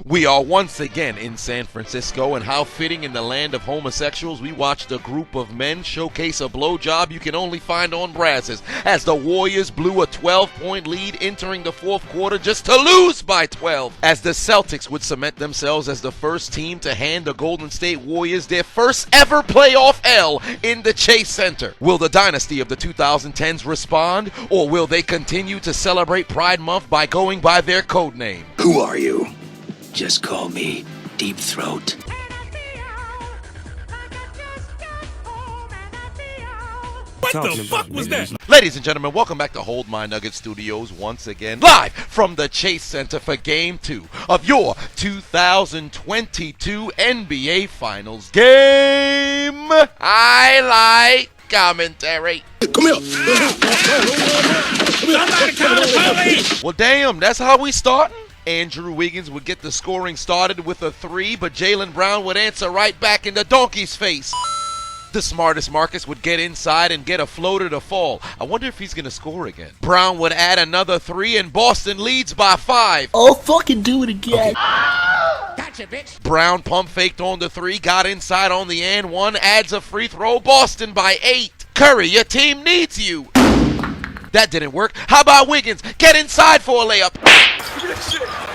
We are once again in San Francisco, and how fitting in the land of homosexuals, we watched a group of men showcase a blowjob you can only find on Brazzers as the Warriors blew a 12-point lead entering the fourth quarter just to lose by 12, as the Celtics would cement themselves as the first team to hand the Golden State Warriors their first ever playoff L in the Chase Center. Will the dynasty of the 2010s respond, or will they continue to celebrate Pride Month by going by their code name? Who are you? Just call me Deep Throat. What the fuck was that? Ladies and gentlemen, welcome back to Hold My Nugget Studios once again, live from the Chase Center for Game 2 of your 2022 NBA Finals game highlight commentary. Come here. Well, damn, that's how we starting? Andrew Wiggins would get the scoring started with a 3, but Jaylen Brown would answer right back in the donkey's face. The smartest Marcus would get inside and get a floater to fall. I wonder if he's going to score again. Brown would add another 3, and Boston leads by 5. I'll fucking do it again. Okay. Gotcha, bitch. Brown pump faked on the 3, got inside on the and 1, adds a free throw. Boston by 8. Curry, your team needs you. That didn't work. How about Wiggins? Get inside for a layup.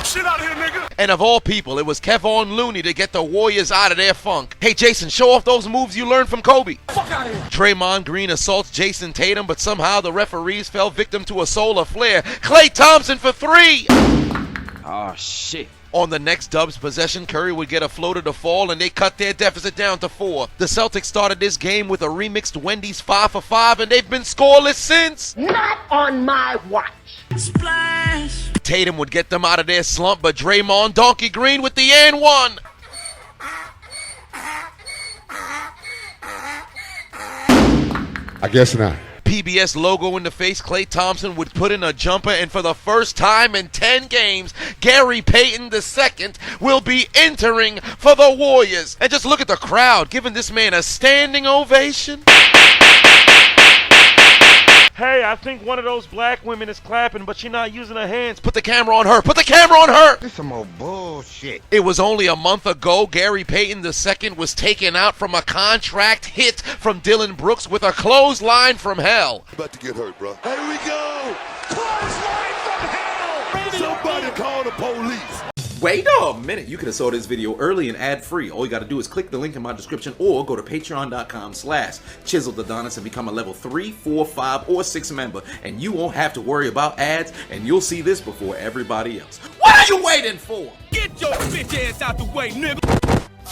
Shit out of here, nigga. And of all people, it was Kevon Looney to get the Warriors out of their funk. Hey, Jason, show off those moves you learned from Kobe. Fuck out of here. Draymond Green assaults Jason Tatum, but somehow the referees fell victim to a solar flare. Klay Thompson for 3. Oh, shit. On the next Dubs possession, Curry would get a floater to fall, and they cut their deficit down to 4. The Celtics started this game with a remixed Wendy's 5 for 5, and they've been scoreless since. Not on my watch. Splash. Tatum would get them out of their slump, but Draymond Donkey Green with the and 1. I guess not. PBS logo in the face, Klay Thompson would put in a jumper, and for the first time in 10 games, Gary Payton II will be entering for the Warriors. And just look at the crowd, giving this man a standing ovation. Hey, I think one of those black women is clapping, but she's not using her hands. Put the camera on her. Put the camera on her. This some old bullshit. It was only a month ago Gary Payton II was taken out from a contract hit from Dylan Brooks with a clothesline from hell. About to get hurt, bro. Here we go. Clothesline from hell. Somebody call the police. Wait a minute, you could have saw this video early and ad-free. All you gotta do is click the link in my description or go to patreon.com/Chiseled Adonis and become a level 3, 4, 5, or 6 member. And you won't have to worry about ads, and you'll see this before everybody else. What are you waiting for? Get your bitch ass out the way, nigga.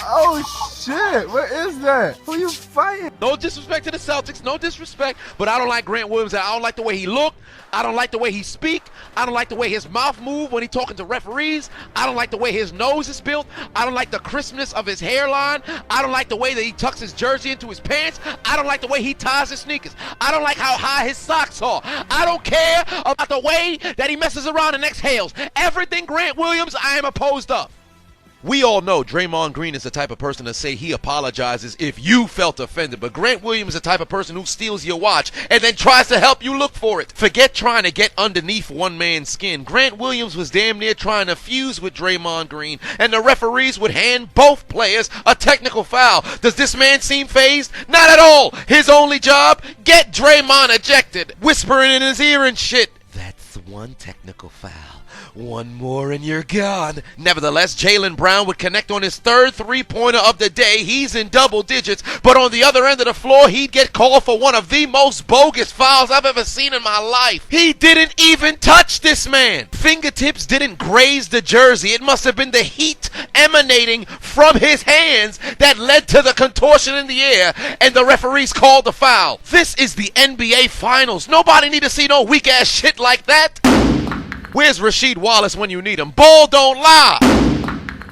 Oh shit, what is that? Who you fighting? No disrespect to the Celtics, no disrespect, but I don't like Grant Williams. I don't like the way he looked. I don't like the way he speak. I don't like the way his mouth move when he talking to referees. I don't like the way his nose is built. I don't like the crispness of his hairline. I don't like the way that he tucks his jersey into his pants. I don't like the way he ties his sneakers. I don't like how high his socks are. I don't care about the way that he messes around and exhales. Everything Grant Williams, I am opposed of. We all know Draymond Green is the type of person to say he apologizes if you felt offended, but Grant Williams is the type of person who steals your watch and then tries to help you look for it. Forget trying to get underneath one man's skin. Grant Williams was damn near trying to fuse with Draymond Green, and the referees would hand both players a technical foul. Does this man seem fazed? Not at all. His only job? Get Draymond ejected. Whispering in his ear and shit. That's one technical foul. One more and you're gone. Nevertheless, Jaylen Brown would connect on his third three-pointer of the day. He's in double digits, but on the other end of the floor, he'd get called for one of the most bogus fouls I've ever seen in my life. He didn't even touch this man. Fingertips didn't graze the jersey. It must have been the heat emanating from his hands that led to the contortion in the air, and the referees called the foul. This is the NBA Finals. Nobody need to see no weak-ass shit like that. Where's Rasheed Wallace when you need him? Ball don't lie!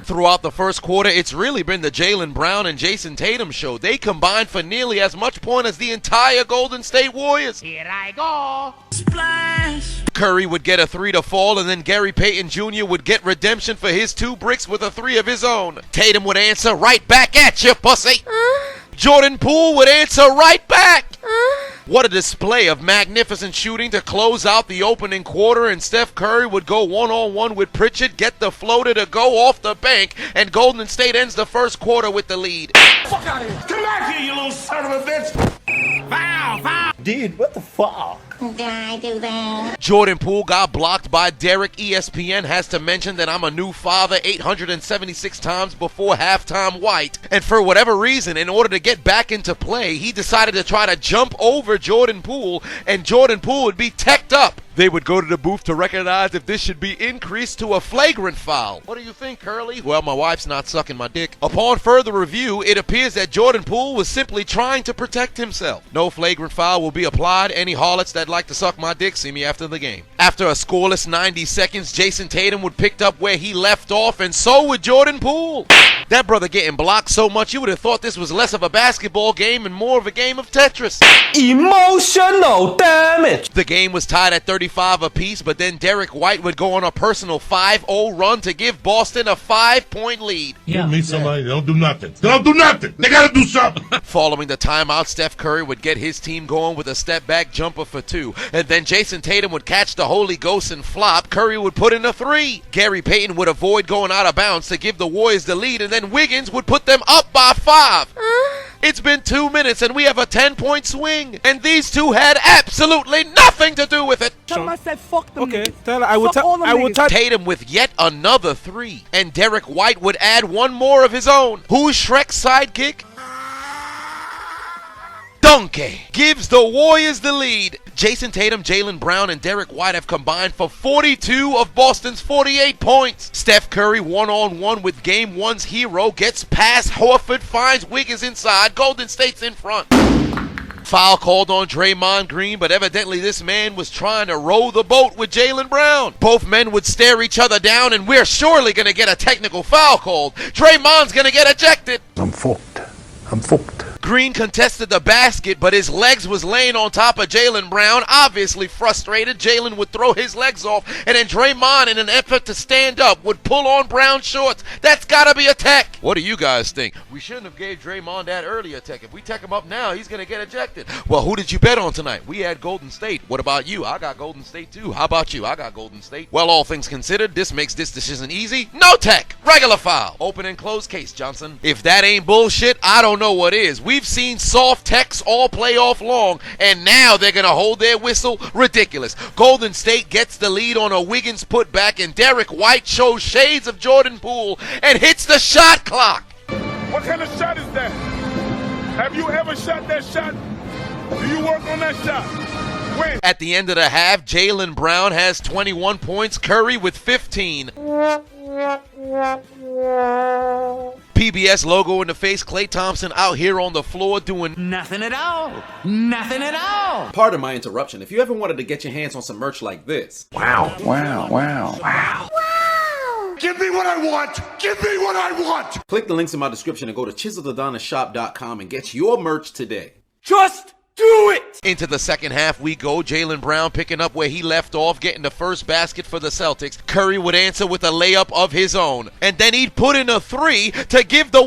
Throughout the first quarter, it's really been the Jaylen Brown and Jason Tatum show. They combined for nearly as much point as the entire Golden State Warriors. Here I go. Splash. Curry would get a 3 to fall, and then Gary Payton Jr. would get redemption for his 2 bricks with a 3 of his own. Tatum would answer right back at you, pussy. Jordan Poole would answer right back. What a display of magnificent shooting to close out the opening quarter, and Steph Curry would go one-on-one with Pritchard, get the floater to go off the bank, and Golden State ends the first quarter with the lead. Fuck out of here. Come back here, you little son of a bitch. Foul, foul. Dude, what the fuck? Did I do that? Jordan Poole got blocked by Derek. ESPN has to mention that I'm a new father 876 times before halftime white. And for whatever reason, in order to get back into play, he decided to try to jump over Jordan Poole, and Jordan Poole would be teched up. They would go to the booth to recognize if this should be increased to a flagrant foul. What do you think, Curly? Well, my wife's not sucking my dick. Upon further review, it appears that Jordan Poole was simply trying to protect himself. No flagrant foul will be applied. Any harlots that like to suck my dick, see me after the game. After a scoreless 90 seconds, Jason Tatum would pick up where he left off, and so would Jordan Poole. That brother getting blocked so much, you would have thought this was less of a basketball game and more of a game of Tetris. Emotional damage. The game was tied at 35 apiece, but then Derek White would go on a personal 5-0 run to give Boston a 5-point lead. You meet somebody, they don't do nothing. They don't do nothing. They gotta do something. Following the timeout, Steph Curry would get his team going with a step-back jumper for 2, and then Jason Tatum would catch the Holy Ghost and flop. Curry would put in a 3. Gary Payton would avoid going out of bounds to give the Warriors the lead, and then Wiggins would put them up by 5. It's been 2 minutes, and we have a 10-point swing, and these two had absolutely nothing to do with it. Tell him I said fuck them. Okay, tell her I will tell. Tatum with yet another 3, and Derek White would add one more of his own. Who's Shrek's sidekick? Donkey gives the Warriors the lead. Jason Tatum, Jaylen Brown, and Derek White have combined for 42 of Boston's 48 points. Steph Curry one-on-one with Game 1's hero gets past Horford, finds Wiggins inside. Golden State's in front. Foul called on Draymond Green, but evidently this man was trying to row the boat with Jaylen Brown. Both men would stare each other down, and we're surely going to get a technical foul called. Draymond's going to get ejected. I'm fucked. I'm fucked. Green contested the basket, but his legs was laying on top of Jaylen Brown. Obviously frustrated, Jaylen would throw his legs off, and then Draymond, in an effort to stand up, would pull on Brown's shorts. That's gotta be a tech. What do you guys think? We shouldn't have gave Draymond that earlier tech. If we tech him up now, he's gonna get ejected. Well, who did you bet on tonight? We had Golden State. What about you? I got Golden State too. How about you? I got Golden State. Well, all things considered, this makes this decision easy. No tech. Regular foul. Open and close case, Johnson. If that ain't bullshit, I don't know what is. We've seen soft techs all playoff long, and now they're going to hold their whistle? Ridiculous. Golden State gets the lead on a Wiggins putback, and Derek White shows shades of Jordan Poole and hits the shot clock. What kind of shot is that? Have you ever shot that shot? Do you work on that shot? When? At the end of the half, Jaylen Brown has 21 points, Curry with 15. PBS logo in the face, Klay Thompson out here on the floor doing nothing at all. Nothing at all. Pardon my interruption. If you ever wanted to get your hands on some merch like this. Wow. Wow. Wow. Wow. Give me what I want. Give me what I want. Click the links in my description and go to ChiseledAdonisShop.com and get your merch today. Just do it! Into the second half we go. Jaylen Brown picking up where he left off, getting the first basket for the Celtics. Curry would answer with a layup of his own, and then he'd put in a 3 to give the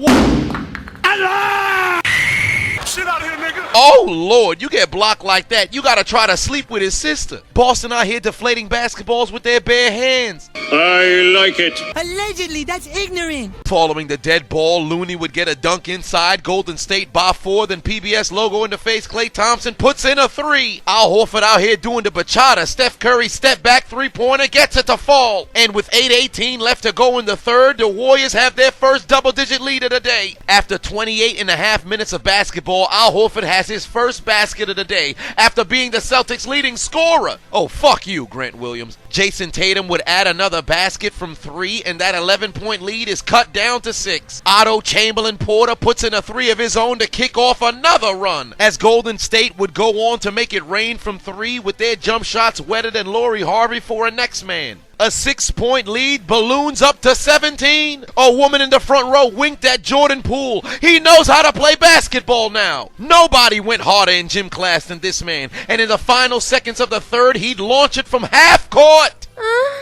Shit out here, nigga. Oh, Lord, you get blocked like that, you gotta try to sleep with his sister. Boston out here deflating basketballs with their bare hands. I like it. Allegedly, that's ignorant. Following the dead ball, Looney would get a dunk inside. Golden State by 4, then PBS logo in the face. Klay Thompson puts in a 3. Al Horford out here doing the bachata. Steph Curry step back three-pointer, gets it to fall. And with 8:18 left to go in the third, the Warriors have their first double-digit lead of the day. After 28.5 minutes of basketball, Al Horford has his first basket of the day after being the Celtics' leading scorer. Oh, fuck you, Grant Williams. Jason Tatum would add another basket from 3, and that 11-point lead is cut down to 6. Otto Chamberlain Porter puts in a 3 of his own to kick off another run, as Golden State would go on to make it rain from 3 with their jump shots wetter than Laurie Harvey for a next man. A 6-point lead balloons up to 17. A woman in the front row winked at Jordan Poole. He knows how to play basketball now. Nobody went harder in gym class than this man. And in the final seconds of the third, he'd launch it from half court.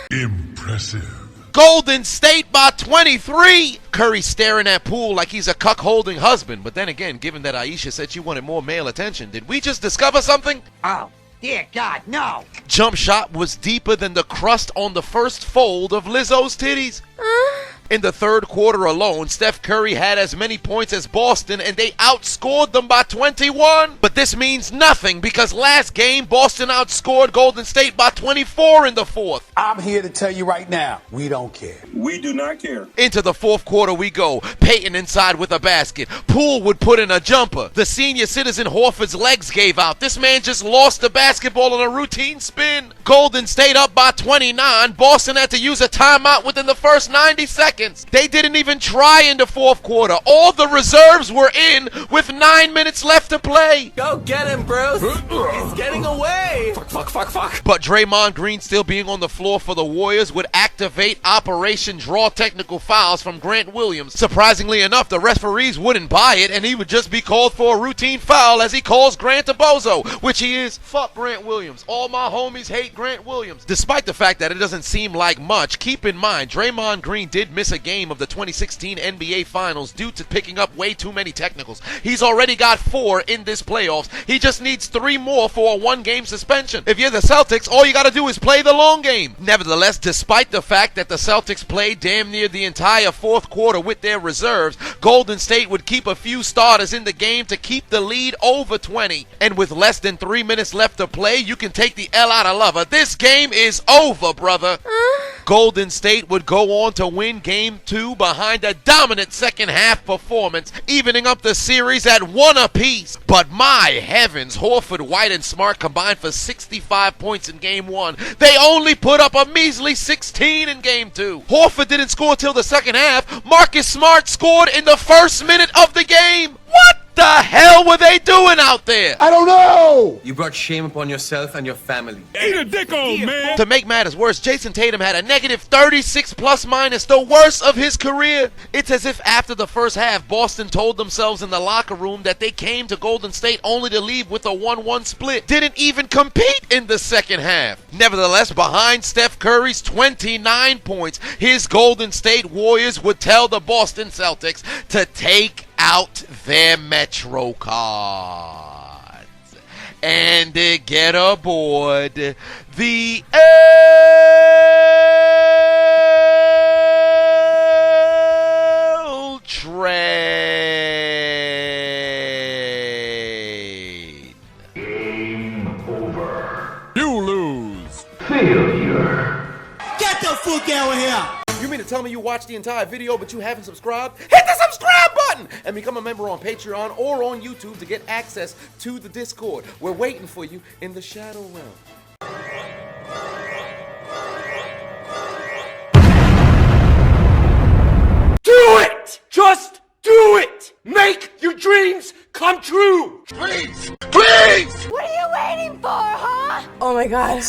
Impressive. Golden State by 23. Curry staring at Poole like he's a cuck-holding husband. But then again, given that Aisha said she wanted more male attention, did we just discover something? Oh, dear God, no. Jump shot was deeper than the crust on the first fold of Lizzo's titties. In the third quarter alone, Steph Curry had as many points as Boston, and they outscored them by 21. But this means nothing because last game, Boston outscored Golden State by 24 in the fourth. I'm here to tell you right now, we don't care. We do not care. Into the fourth quarter we go. Peyton inside with a basket. Poole would put in a jumper. The senior citizen Horford's legs gave out. This man just lost the basketball on a routine spin. Golden State up by 29. Boston had to use a timeout within the first 90 seconds. They didn't even try in the fourth quarter. All the reserves were in with 9 minutes left to play. Go get him, bro. He's getting away. Fuck. But Draymond Green still being on the floor for the Warriors would activate Operation Draw Technical Fouls from Grant Williams. Surprisingly enough, the referees wouldn't buy it, and he would just be called for a routine foul as he calls Grant a bozo, which he is. Fuck Grant Williams. All my homies hate Grant Williams. Despite the fact that it doesn't seem like much, keep in mind, Draymond Green did miss a game of the 2016 NBA Finals due to picking up way too many technicals. He's already got 4 in this playoffs. He just needs 3 more for a 1-game suspension. If you're the Celtics, all you gotta do is play the long game. Nevertheless, despite the fact that the Celtics played damn near the entire fourth quarter with their reserves, Golden State would keep a few starters in the game to keep the lead over 20. And with less than 3 minutes left to play, you can take the L out of lover. This game is over, brother. Golden State would go on to win Game 2 behind a dominant second half performance, evening up the series at 1 apiece. But my heavens, Horford, White, and Smart combined for 65 points in Game 1. They only put up a measly 16 in Game 2. Horford didn't score till the second half. Marcus Smart scored in the first minute of the game. What the hell were they doing out there? I don't know. You brought shame upon yourself and your family. Eat a dick on, man. To make matters worse, Jason Tatum had a negative 36 plus minus, the worst of his career. It's as if after the first half, Boston told themselves in the locker room that they came to Golden State only to leave with a 1-1 split. Didn't even compete in the second half. Nevertheless, behind Steph Curry's 29 points, his Golden State Warriors would tell the Boston Celtics to take out their Metro cards and get aboard the L train. Game over. You lose. Failure. Get the fuck out of here. You mean to tell me you watched the entire video but you haven't subscribed? Hit the subscribe button and become a member on Patreon or on YouTube to get access to the Discord. We're waiting for you in the Shadow Realm. Do it! Just do it! Make your dreams come true! Please! Please! What are you waiting for, huh? Oh my god.